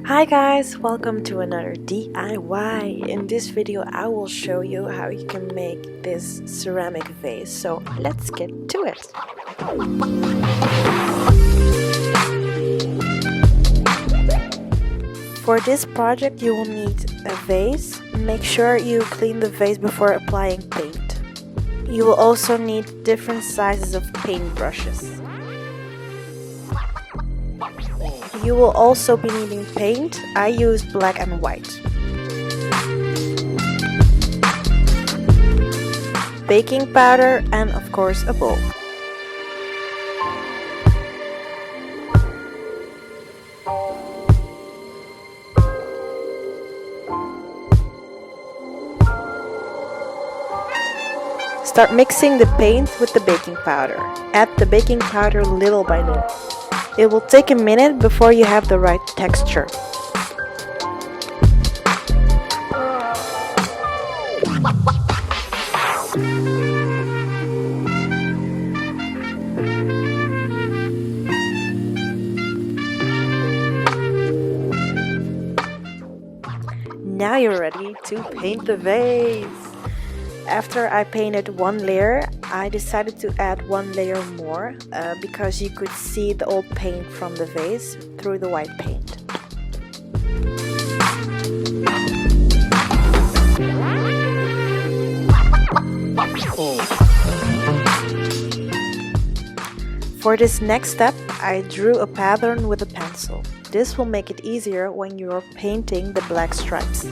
Hi guys, welcome to another DIY. In this video I will show you how you can make this ceramic vase. So let's get to it. For this project you will need a vase. Make sure you clean the vase before applying paint. You will also need different sizes of paint brushes. You will also be needing paint. I used black and white. Baking powder and of course a bowl. Start mixing the paint with the baking powder. Add the baking powder little by little. It will take a minute before you have the right texture. Now you're ready to paint the vase. After I painted one layer, I decided to add one layer more because you could see the old paint from the vase through the white paint. For this next step, I drew a pattern with a pencil. This will make it easier when you are painting the black stripes.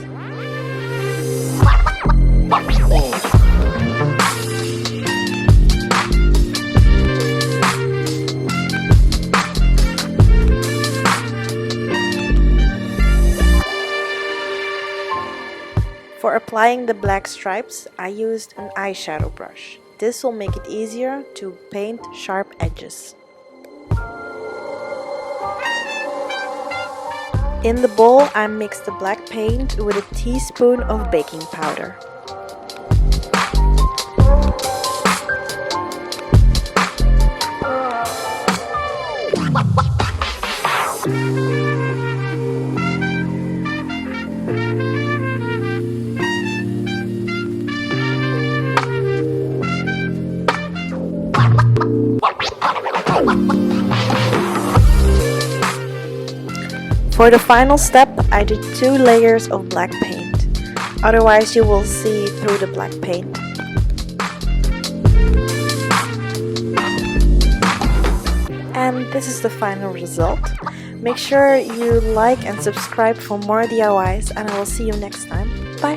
For applying the black stripes, I used an eyeshadow brush. This will make it easier to paint sharp edges. In the bowl, I mixed the black paint with a teaspoon of baking powder. For the final step, I did 2 layers of black paint. Otherwise, you will see through the black paint. And this is the final result. Make sure you like and subscribe for more DIYs, and I will see you next time. Bye!